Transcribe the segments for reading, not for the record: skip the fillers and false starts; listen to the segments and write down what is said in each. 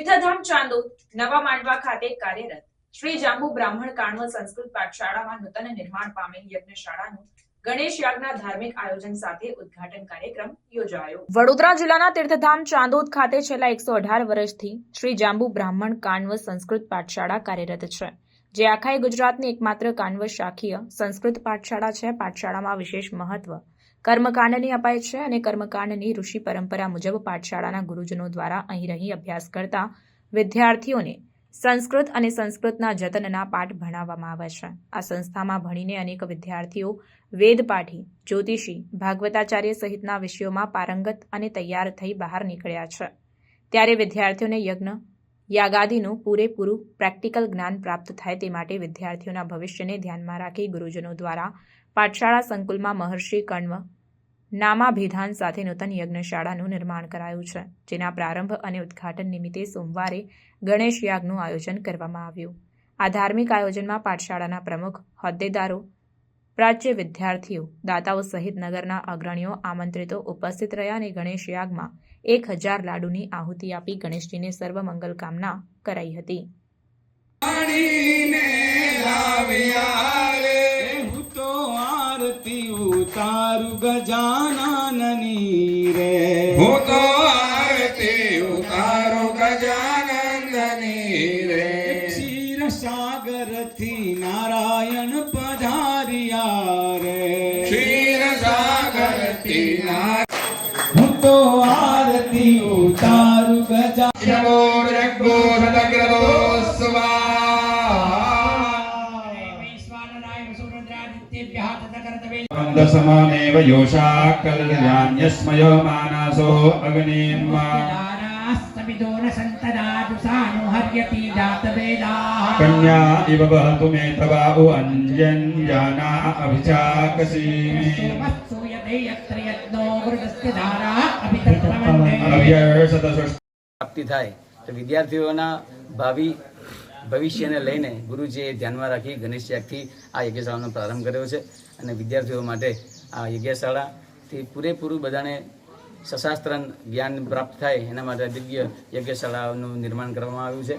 તીર્થધામ ચાંદોદ નવા માંડવા ખાતે કાર્યરત શ્રી જાંબુ બ્રાહ્મણ કાણવ સંસ્કૃત પાઠશાળામાં નૂતન નિર્માણ પામેલ યજ્ઞશાળાનું ગણેશ યાગના ધાર્મિક આયોજન સાથે ઉદ્ઘાટન કાર્યક્રમ યોજાયો। વડોદરા જિલ્લાના તીર્થધામ ચાંદોદ ખાતે છેલ્લા 118 વર્ષથી શ્રી જાંબુ બ્રાહ્મણ કાણવ સંસ્કૃત પાઠશાળા કાર્યરત છે, જે આખાય ગુજરાતની એકમાત્ર કાણવ શાખીય સંસ્કૃત પાઠશાળા છે। પાઠશાળામાં વિશેષ મહત્વ કર્મકાંડની અપાય છે અને કર્મકાંડની ઋષિ પરંપરા મુજબ પાઠશાળાના ગુરુજનો દ્વારા અહીં રહી અભ્યાસ કરતા વિદ્યાર્થીઓને સંસ્કૃત અને સંસ્કૃતના જતનના પાઠ ભણાવવામાં આવે છે। આ સંસ્થામાં ભણીને અનેક વિદ્યાર્થીઓ વેદપાઠી, જ્યોતિષી, ભાગવતાચાર્ય સહિતના વિષયોમાં પારંગત અને તૈયાર થઈ બહાર નીકળ્યા છે। ત્યારે વિદ્યાર્થીઓને યજ્ઞ યાગાદિનું પૂરેપૂરું પ્રેક્ટિકલ જ્ઞાન પ્રાપ્ત થાય તે માટે વિદ્યાર્થીઓના ભવિષ્યને ધ્યાનમાં રાખી ગુરુજનો દ્વારા પાઠશાળા સંકુલમાં મહર્ષિ કર્ણવ નામાભિધાન સાથે નૂતન યજ્ઞશાળાનું નિર્માણ કરાયું છે, જેના પ્રારંભ અને ઉદ્ઘાટન નિમિત્તે સોમવારે ગણેશ યાગનું આયોજન કરવામાં આવ્યું। આ ધાર્મિક આયોજનમાં પાઠશાળાના પ્રમુખ, હોદ્દેદારો, પ્રાચ્ય વિદ્યાર્થીઓ, દાતાઓ સહિત નગરના અગ્રણીઓ આમંત્રિતો ઉપસ્થિત રહ્યા અને ગણેશ યાગમાં 1000 લાડુની આહુતિ આપી ગણેશજીને સર્વ મંગલ કામના કરાઈ હતી। उतारू गजाननी रे હું તો આરતી ઉતારો ગજાનંદની રે। क्षीर सागर थी नारायण पधारिया रे ક્ષીર સાગર થી હું તો आरती उतारू નમો જગો સદગ્રતો समानेव योषा कल्याण्यस्मयो मानसो कन्या इव वहतु मे तवाउ अंजन्याना अभिचाकसीमि પ્રાપ્તિ થાય તો વિદ્યાર્થીઓના ભવિષ્યને લઈને ગુરુજીએ ધ્યાનમાં રાખી ગણેશ યાગથી આ યજ્ઞશાળાનો પ્રારંભ કર્યો છે અને વિદ્યાર્થીઓ માટે આ યજ્ઞશાળાથી પૂરેપૂરું બધાને સશાસ્ત્ર જ્ઞાન પ્રાપ્ત થાય એના માટે દિવ્ય યજ્ઞશાળાનું નિર્માણ કરવામાં આવ્યું છે।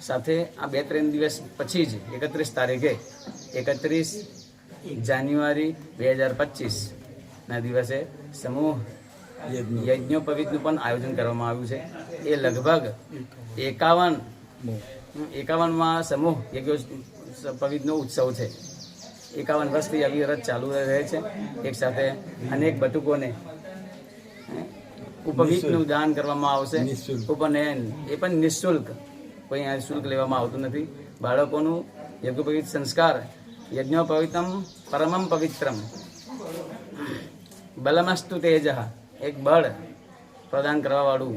સાથે આ 2-3 દિવસ પછી જ 31 તારીખે 31 જાન્યુઆરી 2025ના દિવસે સમૂહ યજ્ઞોપવિતનું પણ આયોજન કરવામાં આવ્યું છે। એ લગભગ 51માં સમૂહ યજ્ઞોપવિતનો ઉત્સવ છે। 51 વર્ષથી અવિરત ચાલુ રહે છે। એક સાથે અનેક બટુકોને ઉપવિતનું દાન કરવામાં આવશે। ઉપનયન એ પણ નિઃશુલ્ક, કોઈ આ શુલ્ક લેવામાં આવતું નથી। બાળકોનું યજ્ઞોપવિત સંસ્કાર યજ્ઞોપવિતમ પરમમ પવિત્રમ બલમસ્તુ તેજઃ, એક બળ પ્રદાન કરવાવાળું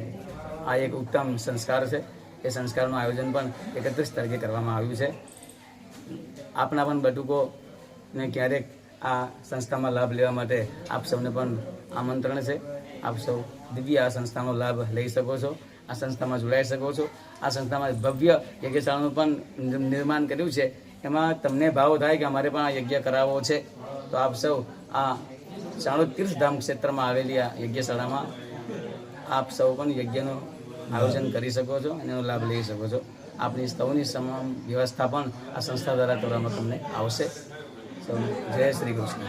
આ એક ઉત્તમ સંસ્કાર છે। એ સંસ્કારનું આયોજન પણ 31 તારીખે કરવામાં આવ્યું છે। આપના પણ બટુકોને ક્યારેક આ સંસ્થામાં લાભ લેવા માટે આપ સૌને પણ આમંત્રણ છે। આપ સૌ દિવ્ય આ સંસ્થાનો લાભ લઈ શકો છો, આ સંસ્થામાં જોડાઈ શકો છો। આ સંસ્થામાં ભવ્ય યજ્ઞશાળાનું પણ નિર્માણ કર્યું છે। એમાં તમને ભાવ થાય કે અમારે પણ આ યજ્ઞ કરાવવો છે તો આપ સૌ આ ચાણોદ તીર્થધામ ક્ષેત્રમાં આવેલી આ યજ્ઞશાળામાં આપ સૌ પણ યજ્ઞનું આયોજન કરી શકો છો અને એનો લાભ લઈ શકો છો। આપની સૌની તમામ વ્યવસ્થા પણ આ સંસ્થા દ્વારા કરવામાં તમને આવશે। જય શ્રી કૃષ્ણ।